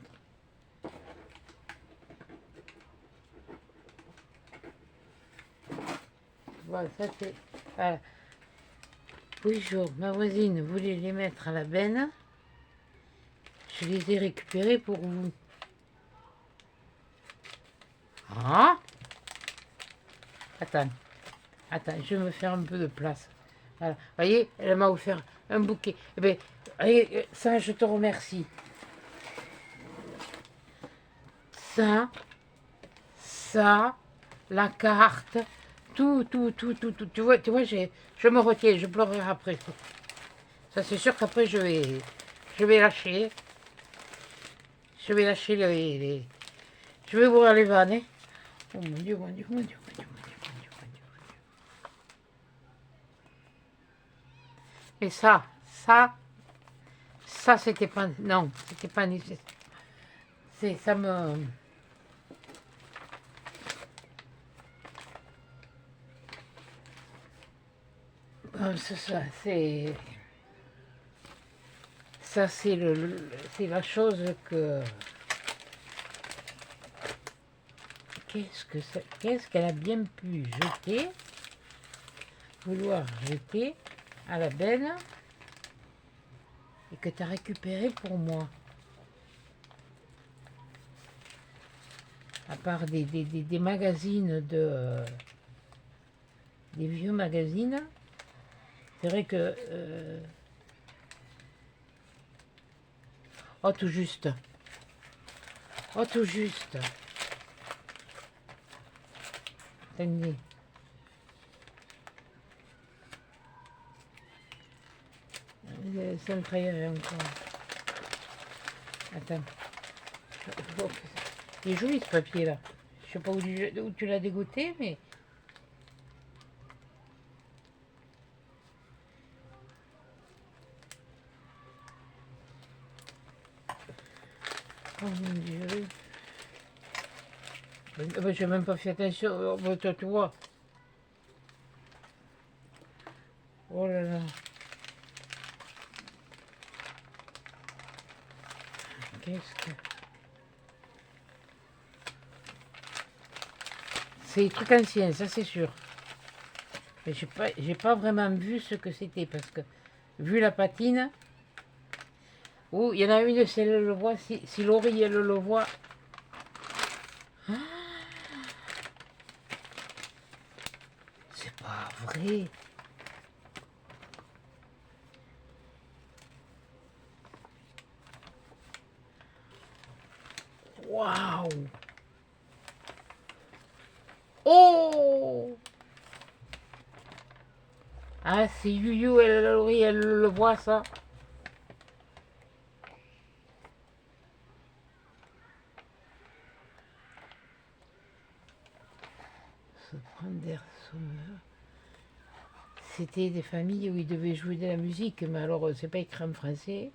Speaker 1: Voilà, ça c'est... Voilà. Bonjour, ma voisine voulait les mettre à la benne. Je les ai récupérés pour vous. Ah! Attends, attends, je vais me faire un peu de place. Voilà. Vous voyez, elle m'a offert un bouquet. Eh bien, voyez, ça, je te remercie. Ça, la carte, tout. Tu vois, je me retiens, je pleurerai après. Ça, c'est sûr qu'après, je vais lâcher. Je vais lâcher je vais ouvrir les vannes, hein. Oh mon Dieu, mon Dieu, mon Dieu, mon Dieu, mon Dieu, mon Dieu, mon Dieu. Et ça, c'était pas... Non, c'était pas nécessaire. Ça me... C'est ça, c'est... Ça, c'est c'est la chose que... Qu'est-ce qu'elle a bien pu jeter, vouloir jeter à la benne et que tu as récupéré pour moi. À part des magazines des vieux magazines, c'est vrai que... Oh, tout juste. Oh, tout juste. Attendez. Ça me trahirait encore. Attends. Il est joli ce papier là. Je sais pas où tu l'as dégoûté, mais... Oh mon Dieu. J'ai même pas fait attention. Oh, toi, tu vois. Oh là là. Qu'est-ce que... C'est des trucs anciens, ça c'est sûr. Mais j'ai pas vraiment vu ce que c'était parce que, vu la patine, il y en a une, si elle le voit, si Laurie elle le voit. C'est pas vrai. Waouh. Oh. Ah, c'est Yuyu, Laurie, elle le voit ça. Se prendre d'air sommeur. C'était des familles où ils devaient jouer de la musique, mais alors c'est pas écrit en français.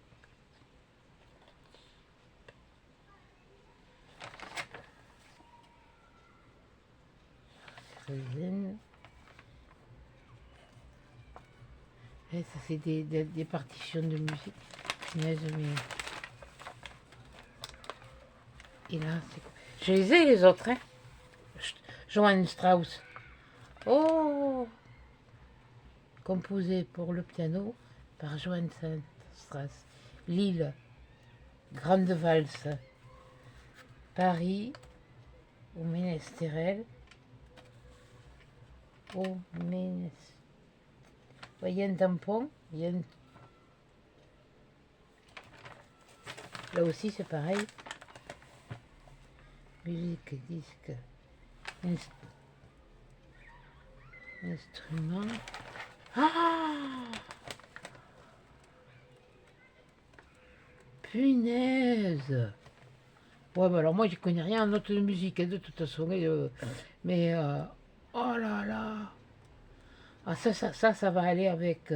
Speaker 1: Et ça c'est des partitions de musique. Punaise, mais... Et là, c'est quoi? Je les ai les autres, hein. Johann Strauss. Oh. Composé pour le piano par Johann Strauss. Lille, Grande Valse. Paris, au Ménestrel. Au Ménestrel. Il y a un tampon. Là aussi c'est pareil. Musique, disque, instrument. Ah, punaise. Ouais, bah alors moi je connais rien en notes de musique, hein, de toute façon. Mais oh là là. Ah, ça va aller avec...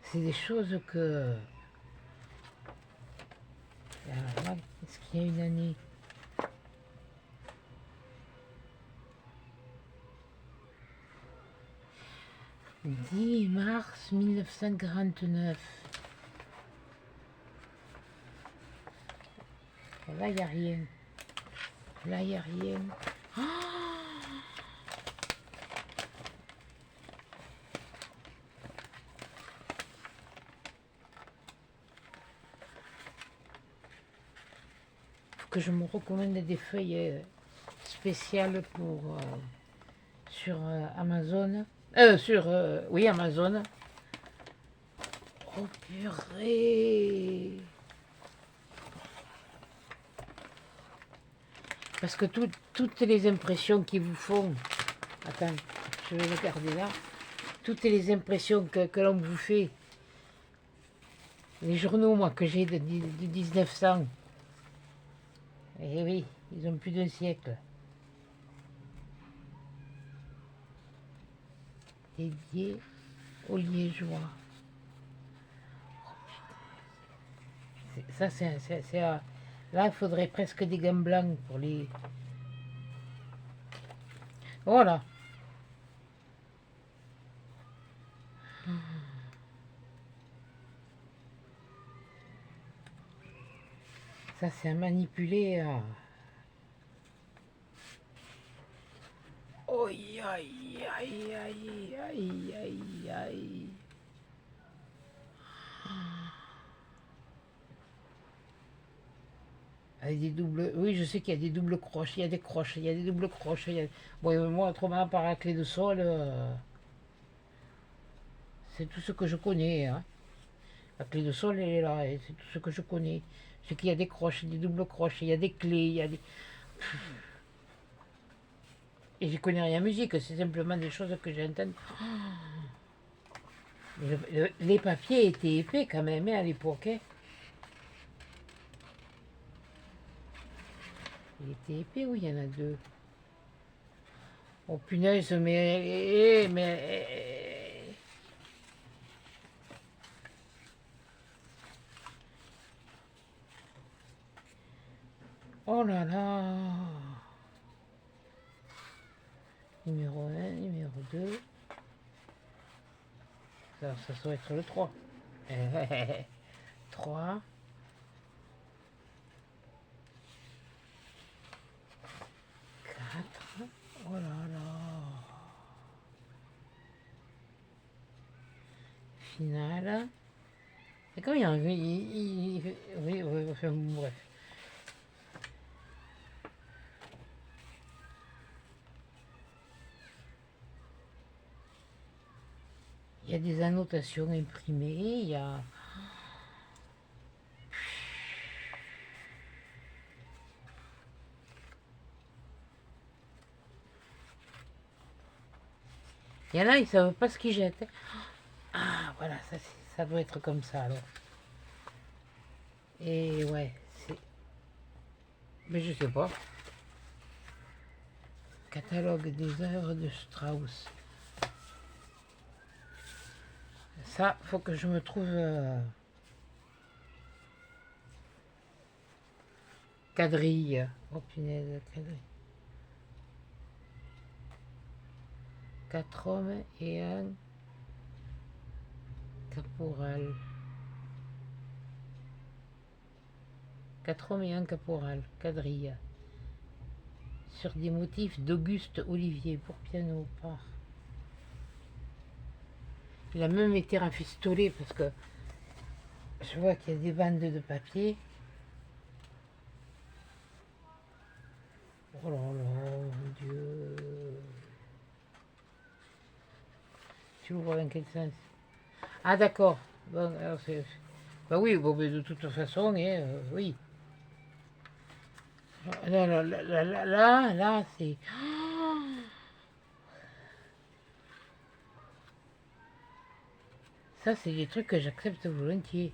Speaker 1: c'est des choses que... Alors là, est-ce qu'il y a une année? « 10 mars 1949. » Là, il n'y a rien. Là, il n'y a rien. Ah, faut que je me recommande des feuilles spéciales pour sur Amazon. Oui, Amazon. Oh purée. Parce que toutes les impressions qu'ils vous font... Attends, je vais le garder là. Toutes les impressions que l'on vous fait. Les journaux, moi, que j'ai de 1900. Eh oui, ils ont plus d'un siècle. Dédié aux Liégeois. Ça, là, il faudrait presque des gants blancs pour les... Voilà. Ça, c'est à manipuler. Aïe, aïe, aïe, aïe, aïe, aïe, aïe. Avec des doubles... Oui, je sais qu'il y a des doubles croches, il y a des croches, il y a des doubles croches. Bon, moi, autrement, par la clé de sol, c'est tout ce que je connais. Hein. La clé de sol, elle est là, et c'est tout ce que je connais. Je sais qu'il y a des croches, des doubles croches, il y a des clés, il y a des... Et je connais rien en musique, c'est simplement des choses que j'entends. Les papiers étaient épais quand même hein, à l'époque. Hein. Il était épais, oui, il y en a deux. Oh punaise, mais... Oh là là. Numéro 1, numéro 2. Ça doit être le 3. 3. 4. Oh là là. Finale. Et quand il y a un... oui, enfin, bref. Il y a des annotations imprimées, il y a... Il y en a, ils ne savent pas ce qu'ils jettent. Ah, voilà, ça doit être comme ça, alors. Et ouais, c'est... Mais je sais pas. Catalogue des œuvres de Strauss. Ça, faut que je me trouve... quadrille. Oh punaise, quadrille. 4 hommes et un caporal. 4 hommes et un caporal. Quadrille. Sur des motifs d'Auguste Olivier pour piano. Par. Il a même été rafistolé parce que je vois qu'il y a des bandes de papier. Oh là là, mon Dieu. Tu le vois dans quel sens? Ah d'accord. Bon, alors c'est... Bah oui, bon, mais de toute façon, oui. Là, c'est... Ça, c'est des trucs que j'accepte volontiers.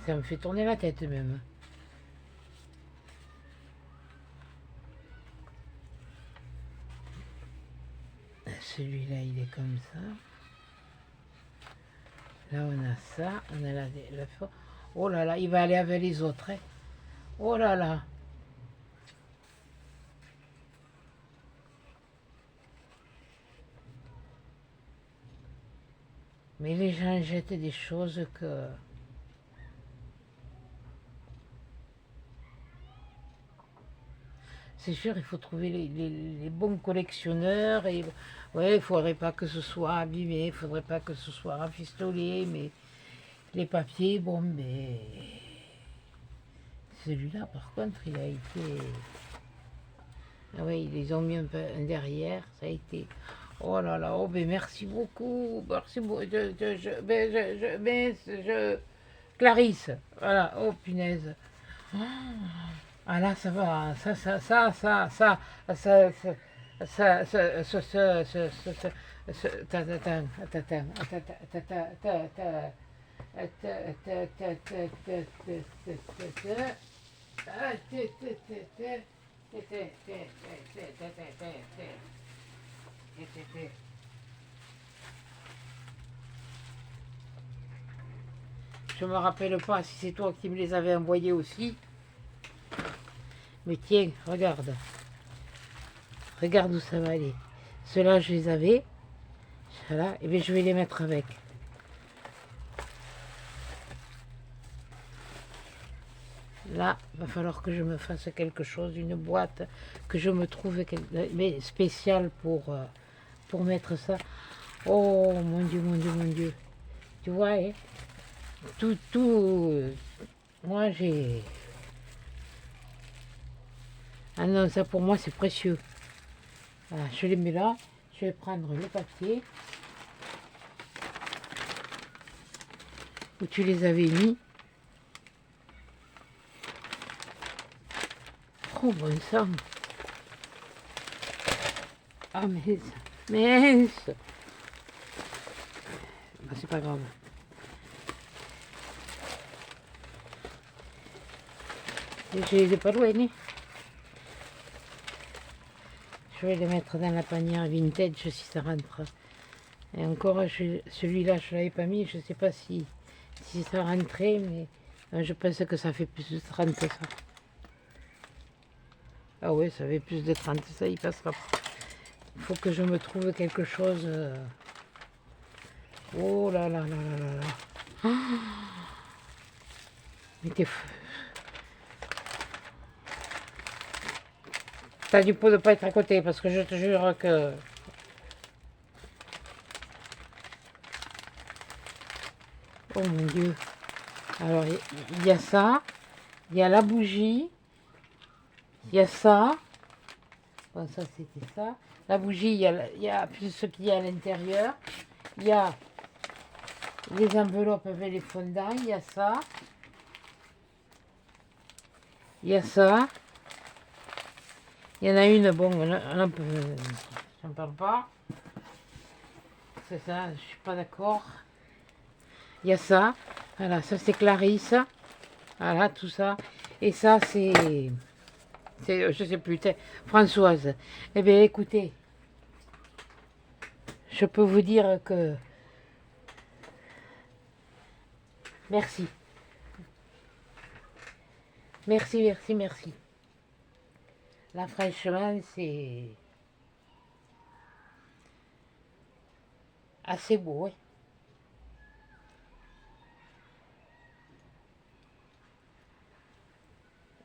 Speaker 1: Ça me fait tourner la tête même. Celui-là, il est comme ça. Là, on a ça. On a la oh là là, il va aller avec les autres. Hein. Oh là là. Mais les gens jettent des choses que... C'est sûr, il faut trouver les bons collectionneurs. Et ouais, il faudrait pas que ce soit abîmé, il faudrait pas que ce soit rafistolé, mais les papiers, bon, mais celui-là, par contre, il a été... Ah oui, ils les ont mis un peu derrière, ça a été... Oh là là, oh, mais merci beaucoup, merci beaucoup, Clarisse, voilà, oh punaise. Ah là, ça va, je me rappelle pas si c'est toi qui me les avais envoyés aussi. Mais tiens, regarde. Regarde où ça va aller. Ceux-là, je les avais. Voilà, et bien je vais les mettre avec. Là, il va falloir que je me fasse quelque chose, une boîte, que je me trouve mais spéciale pour mettre ça. Oh mon Dieu, mon Dieu, mon Dieu. Tu vois, hein, moi j'ai... Ah non, ça pour moi c'est précieux. Voilà, je les mets là, je vais prendre le papier où tu les avais mis. Oh bon sang. Ah mince, mince. Bah, c'est pas grave. Je les ai pas doués. Je vais les mettre dans la panière vintage si ça rentre. Et encore, celui-là, je ne l'avais pas mis. Je ne sais pas si ça rentrait, mais Je pense que ça fait plus de 30 ça. Ah ouais, ça fait plus de 30 ça, il passera. Il faut que je me trouve quelque chose. Oh là là là là là là. Mais t'as du pot de pas être à côté parce que je te jure que. Oh mon Dieu. Alors il y a ça, il y a la bougie, il y a ça. Bon, ça c'était ça. La bougie, il y a plus ce qu'il y a à l'intérieur. Il y a les enveloppes avec les fondants, il y a ça. Il y a ça. Il y en a une, bon, j'en parle pas. C'est ça, je suis pas d'accord. Il y a ça. Voilà, ça c'est Clarisse. Voilà, tout ça. Et ça c'est je sais plus, Françoise. Eh bien, écoutez, je peux vous dire que merci. Merci, merci, merci. Là, franchement, c'est assez beau, ouais.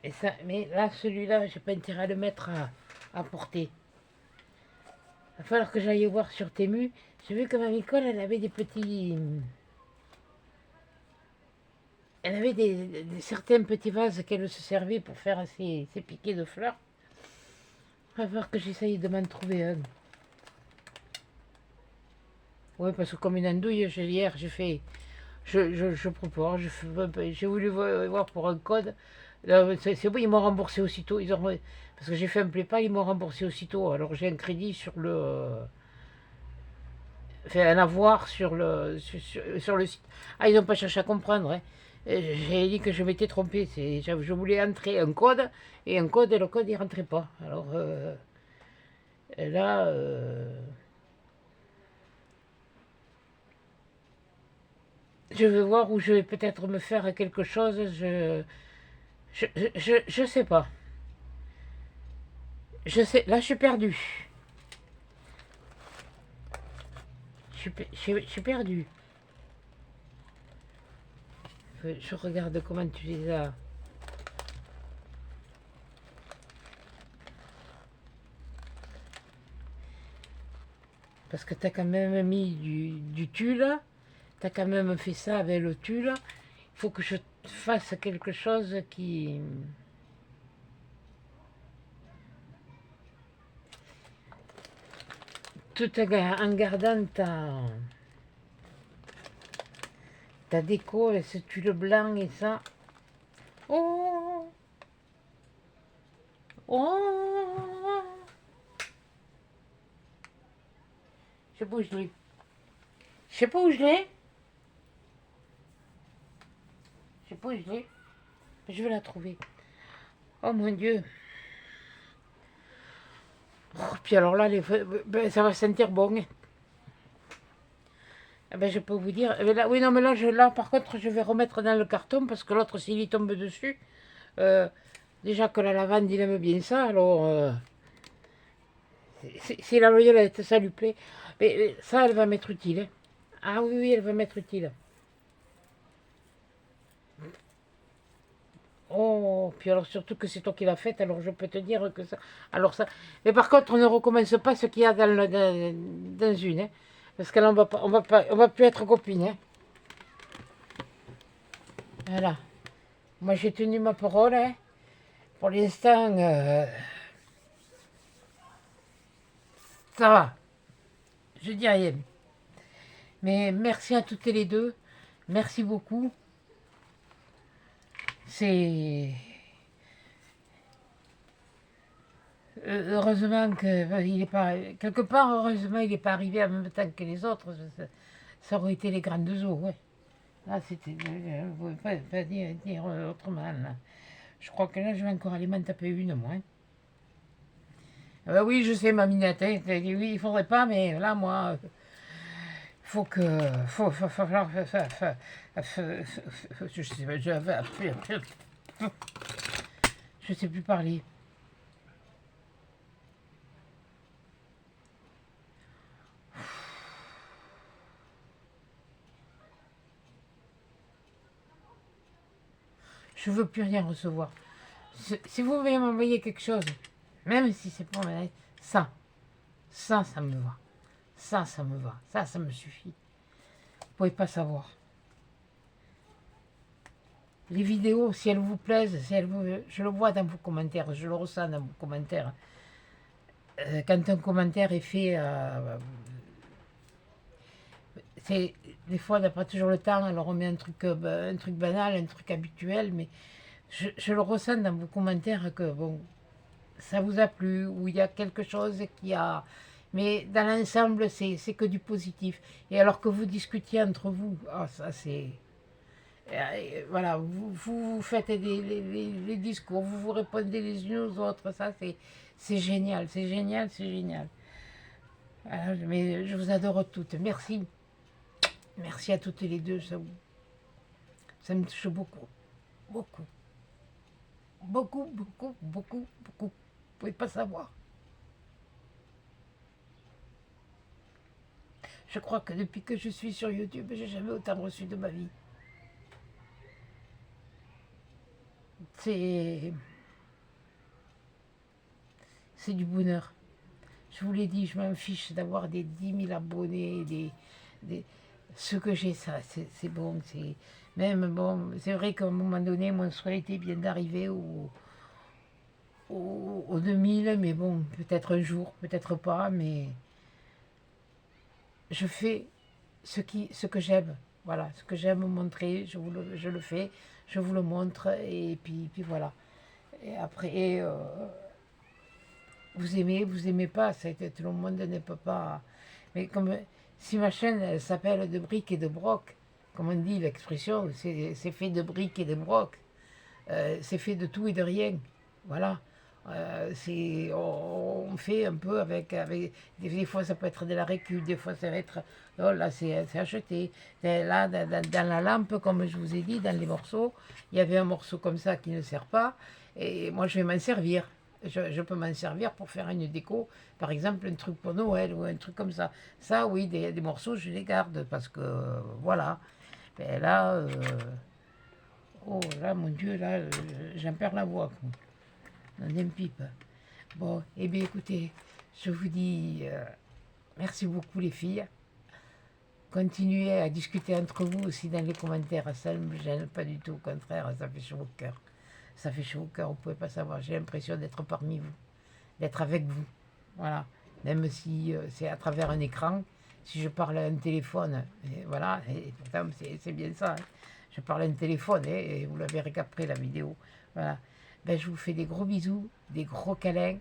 Speaker 1: Et ça, mais là, celui-là, j'ai pas intérêt à le mettre à porter. Il va falloir que j'aille voir sur Temu. J'ai vu que ma Nicole, elle avait des petits... Elle avait certains petits vases qu'elle se servait pour faire ses piquets de fleurs. Il va falloir que j'essaye de m'en trouver un. Oui, parce que comme une andouille, hier, j'ai fait... Je propose, j'ai voulu voir pour un code. C'est bon, ils m'ont remboursé aussitôt. Parce que j'ai fait un PayPal, ils m'ont remboursé aussitôt. Alors j'ai un crédit sur le... Enfin, un avoir sur le site. Ah, ils n'ont pas cherché à comprendre. Hein. J'ai dit que je m'étais trompé. Je voulais entrer un code, et le code, il rentrait pas. Alors là... je vais voir où je vais peut-être me faire quelque chose. Je sais pas. Je sais. Là, je suis perdu. Je suis perdu. Je regarde comment tu les as. Parce que tu as quand même mis du tulle. Tu as quand même fait ça avec le tulle. Il faut que je fasse quelque chose qui... Tout en gardant ta déco et ce tulle blanc et ça. Oh! Oh! Je sais pas où je l'ai. Je sais pas où je l'ai. Je sais pas où je l'ai. Je vais la trouver. Oh mon Dieu. Oh, puis alors là, ben, ça va sentir bon. Eh ben, je peux vous dire. Là, oui, non, mais là, par contre, je vais remettre dans le carton parce que l'autre, s'il y tombe dessus, déjà que la lavande, il aime bien ça. Alors, si la violette, ça lui plaît. Mais ça, elle va m'être utile. Hein. Ah oui, oui, elle va m'être utile. Oh, puis alors surtout que c'est toi qui l'as faite, alors je peux te dire que ça... Alors ça... Mais par contre, on ne recommence pas ce qu'il y a dans une, hein, parce qu'on va pas, on va plus être copines. Hein. Voilà. Moi, j'ai tenu ma parole. Hein. Pour l'instant, ça va. Je dis rien. Mais merci à toutes les deux. Merci beaucoup. C'est... Heureusement qu'il est pas... Quelque part, heureusement, il n'est pas arrivé en même temps que les autres. Ça aurait été les grandes eaux, ouais. Là, c'était... Je ne pouvais pas dire autrement, là. Je crois que là, je vais encore aller m'en taper une, moi. Hein. Ah bah oui, je sais, ma minette. Hein. Oui, il faudrait pas, mais là, moi... faut que... je sais pas, je sais plus parler. Je veux plus rien recevoir. Si vous voulez m'envoyer quelque chose, même si c'est pas ma lettre, ça me va. Ça me va. Ça me suffit. Vous pouvez pas savoir. Les vidéos, si elles vous plaisent, je le vois dans vos commentaires, je le ressens dans vos commentaires. Quand un commentaire est fait, des fois on n'a pas toujours le temps, alors on met un truc banal, un truc habituel, mais je le ressens dans vos commentaires que bon, ça vous a plu, ou il y a quelque chose qui a... Mais dans l'ensemble, c'est que du positif. Et alors que vous discutiez entre vous, oh, ça c'est... Voilà, vous faites les discours, vous répondez les unes aux autres, ça c'est génial, c'est génial, c'est génial. Voilà, mais je vous adore toutes, merci. Merci à toutes les deux, ça me touche beaucoup, beaucoup. Beaucoup, beaucoup, beaucoup, beaucoup. Vous pouvez pas savoir. Je crois que depuis que je suis sur YouTube, j'ai jamais autant reçu de ma vie. C'est du bonheur. Je vous l'ai dit, je m'en fiche d'avoir des 10 000 abonnés, ce que j'ai, ça, c'est bon. Même bon, c'est vrai qu'à un moment donné, mon souhait était bien d'arriver aux 2000, mais bon, peut-être un jour, peut-être pas, mais je fais ce que j'aime. Voilà, ce que j'aime montrer, je le fais, je vous le montre, et puis voilà. Et après, vous aimez pas, tout le monde ne peut pas. Mais comme si ma chaîne elle s'appelle de briques et de broc, comme on dit l'expression, c'est fait de briques et de broc, c'est fait de tout et de rien. Voilà. On fait un peu avec des fois ça peut être de la récup, des fois ça va être, oh là c'est acheté. Là, dans la lampe, comme je vous ai dit, dans les morceaux, il y avait un morceau comme ça qui ne sert pas, et moi je vais m'en servir. Je peux m'en servir pour faire une déco, par exemple un truc pour Noël ou un truc comme ça. Ça, oui, des morceaux, je les garde parce que, voilà. Et là, oh là, mon Dieu, là, j'en perds la voix. On une pipe. Bon, eh bien, écoutez, je vous dis merci beaucoup, les filles. Continuez à discuter entre vous aussi dans les commentaires. Ça ne me gêne pas du tout, au contraire, ça fait chaud au cœur. Ça fait chaud au cœur, vous ne pouvez pas savoir. J'ai l'impression d'être parmi vous, d'être avec vous. Voilà. Même si c'est à travers un écran, si je parle à un téléphone, et voilà, et pourtant c'est bien ça. Hein. Je parle à un téléphone, et vous la verrez qu'après la vidéo. Voilà. Ben, je vous fais des gros bisous, des gros câlins.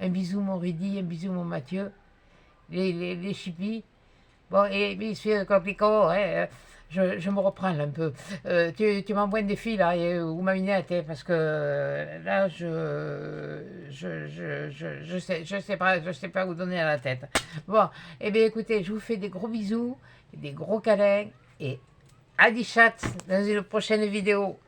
Speaker 1: Un bisou mon Rudy, un bisou mon Mathieu, les chippies. Bon, et monsieur Coplico, hein, je me reprends là, un peu. Tu m'envoies des filles là, ou ma minette, hein, parce que là, je sais pas où donner à la tête. Bon, eh bien écoutez, je vous fais des gros bisous, des gros câlins, et à 10 chats dans une prochaine vidéo.